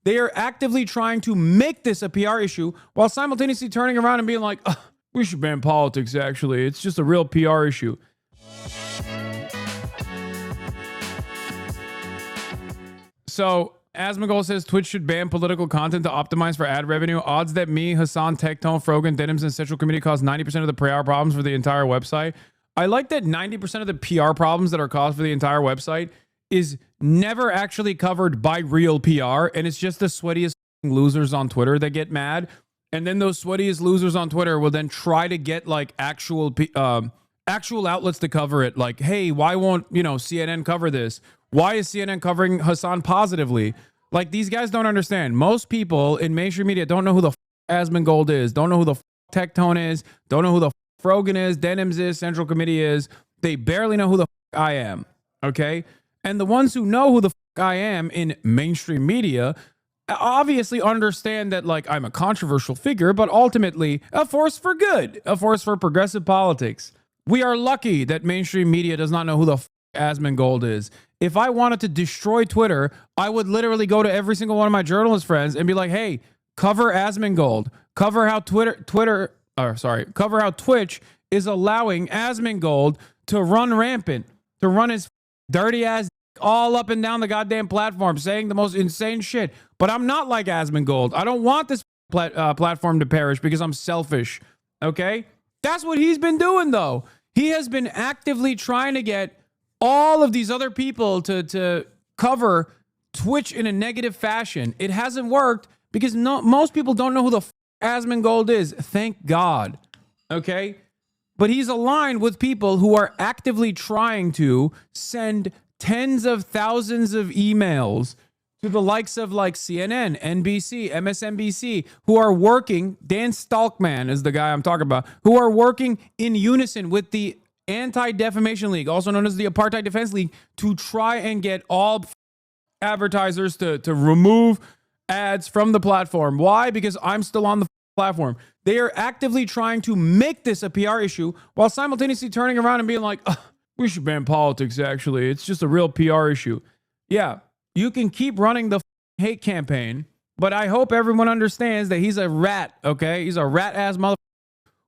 They are actively trying to make this a PR issue while simultaneously turning around and being like, we should ban politics, actually. It's just a real PR issue. So Asmongold says Twitch should ban political content to optimize for ad revenue. Odds that me, Hasan, Tectone, Frogan, Denims, and Central Committee cause 90% of the PR problems for the entire website. I like that 90% of the PR problems that are caused for the entire website is never actually covered by real PR, and it's just the sweatiest losers on Twitter that get mad. And then those sweatiest losers on Twitter will then try to get like actual outlets to cover it. Like, hey, why won't, CNN cover this? Why is CNN covering Hasan positively? Like, these guys don't understand. Most people in mainstream media don't know who the Asmongold is, don't know who the Tectone is, don't know who the Frogan is, Denims is, Central Committee is. They barely know who the I am, okay? And the ones who know who the I am in mainstream media obviously understand that, like, I'm a controversial figure, but ultimately a force for good, a force for progressive politics. We are lucky that mainstream media does not know who the Asmongold is. If I wanted to destroy Twitter, I would literally go to every single one of my journalist friends and be like, hey, cover Asmongold. Cover how cover how Twitch is allowing Asmongold to run rampant, to run his dirty ass all up and down the goddamn platform, saying the most insane shit. But I'm not like Asmongold. I don't want this platform to perish because I'm selfish. Okay? That's what he's been doing, though. He has been actively trying to get all of these other people to cover Twitch in a negative fashion. It hasn't worked because most people don't know who the Asmongold is. Thank God. Okay? But he's aligned with people who are actively trying to send tens of thousands of emails to the likes of like CNN, NBC, MSNBC, who are working, Dan Stalkman is the guy I'm talking about, who are working in unison with the Anti-Defamation League, also known as the Apartheid Defense League, to try and get all advertisers to remove ads from the platform. Why? Because I'm still on the platform. They are actively trying to make this a PR issue while simultaneously turning around and being like, we should ban politics, actually. It's just a real PR issue. Yeah, you can keep running the hate campaign, but I hope everyone understands that he's a rat, okay? He's a rat-ass motherfucker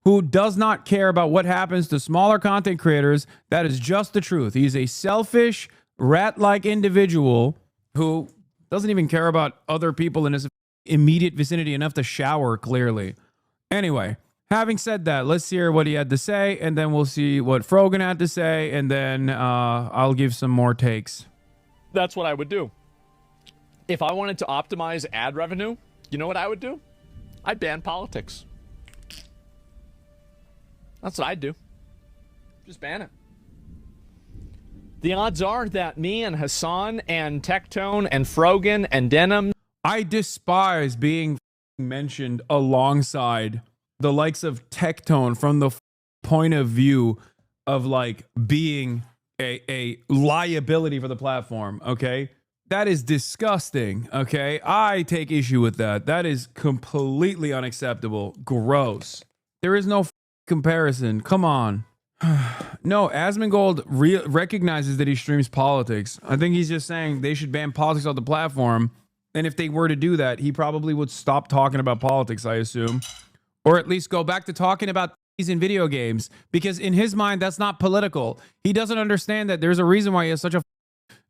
who does not care about what happens to smaller content creators. That is just the truth. He's a selfish, rat-like individual who doesn't even care about other people in his immediate vicinity enough to shower, clearly. Anyway, having said that, let's hear what he had to say, and then we'll see what Frogan had to say, and then I'll give some more takes. That's what I would do. If I wanted to optimize ad revenue, you know what I would do? I'd ban politics. That's what I'd do. Just ban it. The odds are that me and Hasan and Tectone and Frogan and Denim... I despise being mentioned alongside the likes of Tectone from the point of view of like being a liability for the platform, okay? That is disgusting, okay? I take issue with that. That is completely unacceptable. Gross. There is no comparison. Come on. No, Asmongold recognizes that he streams politics. I think he's just saying they should ban politics off the platform. And if they were to do that, he probably would stop talking about politics, I assume. Or at least go back to talking about these in video games. Because in his mind, that's not political. He doesn't understand that there's a reason why he has such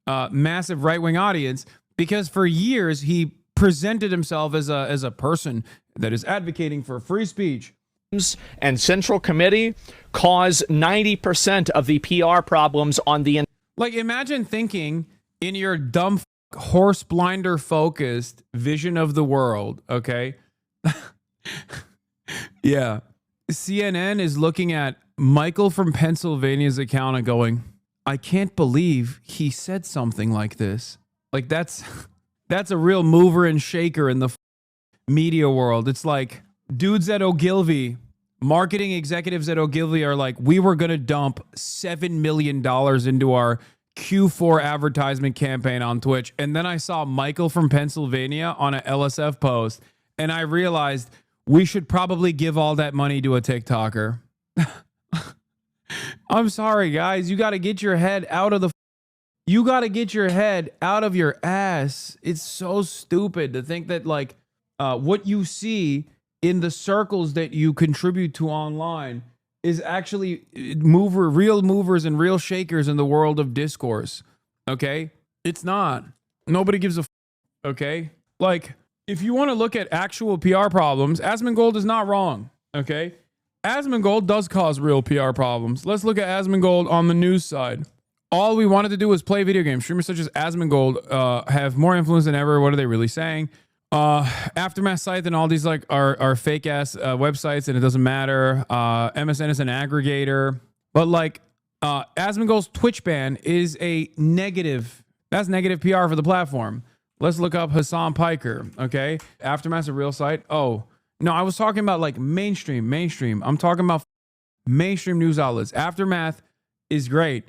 a massive right-wing audience. Because for years, he presented himself as a person that is advocating for free speech. And Central Committee cause 90% of the PR problems on the... Like, imagine thinking in your dumb horse blinder focused vision of the world, okay? Yeah. CNN is looking at Michael from Pennsylvania's account and going, I can't believe he said something like this. Like, that's a real mover and shaker in the media world. It's like dudes at Ogilvy, marketing executives at Ogilvy are like, we were going to dump $7 million into our Q4 advertisement campaign on Twitch. And then I saw Michael from Pennsylvania on a LSF post, and I realized we should probably give all that money to a TikToker. I'm sorry, guys. You got to get your head out of the You got to get your head out of your ass. It's so stupid to think that like what you see in the circles that you contribute to online is actually real movers and real shakers in the world of discourse. Okay? It's not. Nobody gives a okay? Like, if you want to look at actual PR problems, Asmongold is not wrong. Okay? Asmongold does cause real PR problems. Let's look at Asmongold on the news side. All we wanted to do was play video games. Streamers such as Asmongold have more influence than ever. What are they really saying? Aftermath site and all these like are fake ass websites, and it doesn't matter. MSN is an aggregator, but like Asmongold's Twitch ban is a negative. That's negative PR for the platform. Let's look up Hasan Piker. Okay, Aftermath's a real site. Oh no, I was talking about like mainstream. I'm talking about mainstream news outlets. Aftermath is great.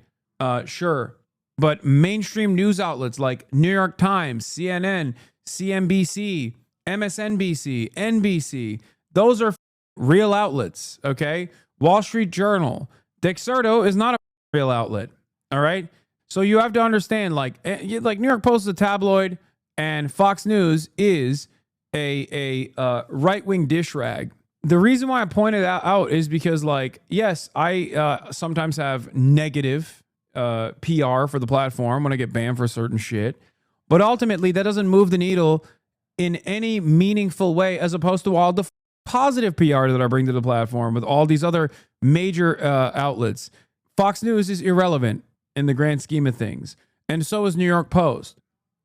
Sure. But mainstream news outlets like New York Times, CNN, CNBC, MSNBC, NBC, those are real outlets, okay? Wall Street Journal. Dexerto is not a real outlet, all right? So you have to understand, like New York Post is a tabloid, and Fox News is a right-wing dish rag. The reason why I pointed out is because, like, yes, I sometimes have negative PR for the platform when I get banned for certain shit. But ultimately, that doesn't move the needle in any meaningful way as opposed to all the positive PR that I bring to the platform with all these other major outlets. Fox News is irrelevant in the grand scheme of things. And so is New York Post.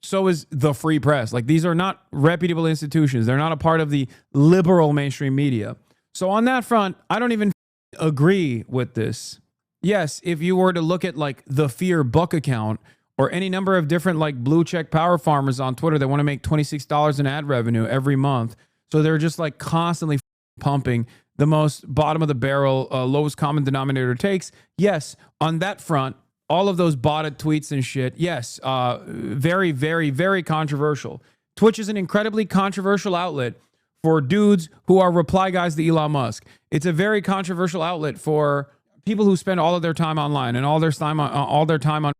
So is the Free Press. Like, these are not reputable institutions. They're not a part of the liberal mainstream media. So on that front, I don't even agree with this. Yes, if you were to look at like the Fear Buck account or any number of different like blue check power farmers on Twitter that want to make $26 in ad revenue every month. So they're just like constantly pumping the most bottom of the barrel, lowest common denominator takes. Yes, on that front, all of those botted tweets and shit. Yes, very, very, very controversial. Twitch is an incredibly controversial outlet for dudes who are reply guys to Elon Musk. It's a very controversial outlet for people who spend all of their time online and all their time on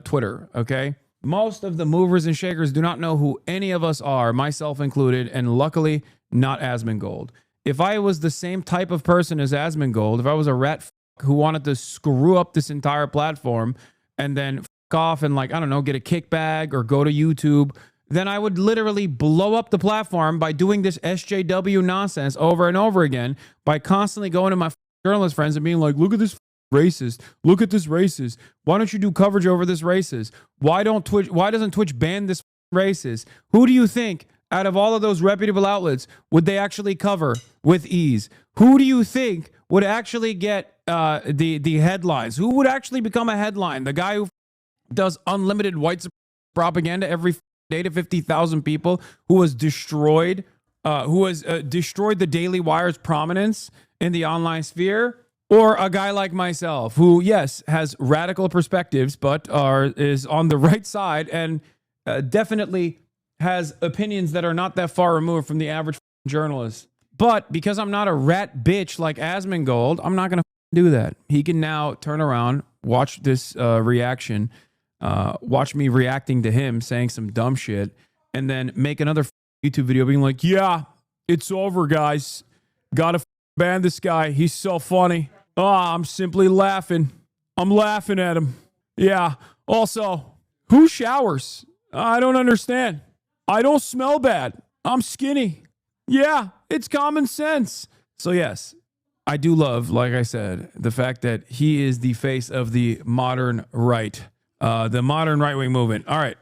Twitter, okay? Most of the movers and shakers do not know who any of us are, myself included, and luckily not Asmongold. If I was the same type of person as Asmongold, if I was a rat who wanted to screw up this entire platform and then off and like, I don't know, get a kickback or go to YouTube, then I would literally blow up the platform by doing this SJW nonsense over and over again by constantly going to my journalist friends and being like, look at this racist. Look at this racist. Why don't you do coverage over this racist? Why doesn't Twitch ban this racist? Who do you think out of all of those reputable outlets would they actually cover with ease? Who do you think would actually get the headlines? Who would actually become a headline? The guy who does unlimited white propaganda every day to 50,000 people, who has destroyed the Daily Wire's prominence in the online sphere? Or a guy like myself who, yes, has radical perspectives, but is on the right side and definitely has opinions that are not that far removed from the average journalist. But because I'm not a rat bitch like Asmongold, I'm not going to do that. He can now turn around, watch this reaction, watch me reacting to him saying some dumb shit, and then make another YouTube video being like, yeah, it's over, guys. Gotta ban this guy. He's so funny. I'm simply laughing. I'm laughing at him. Yeah. Also, who showers? I don't understand. I don't smell bad. I'm skinny. Yeah, it's common sense. So yes, I do love, like I said, the fact that he is the face of the modern right, the modern right-wing movement. All right.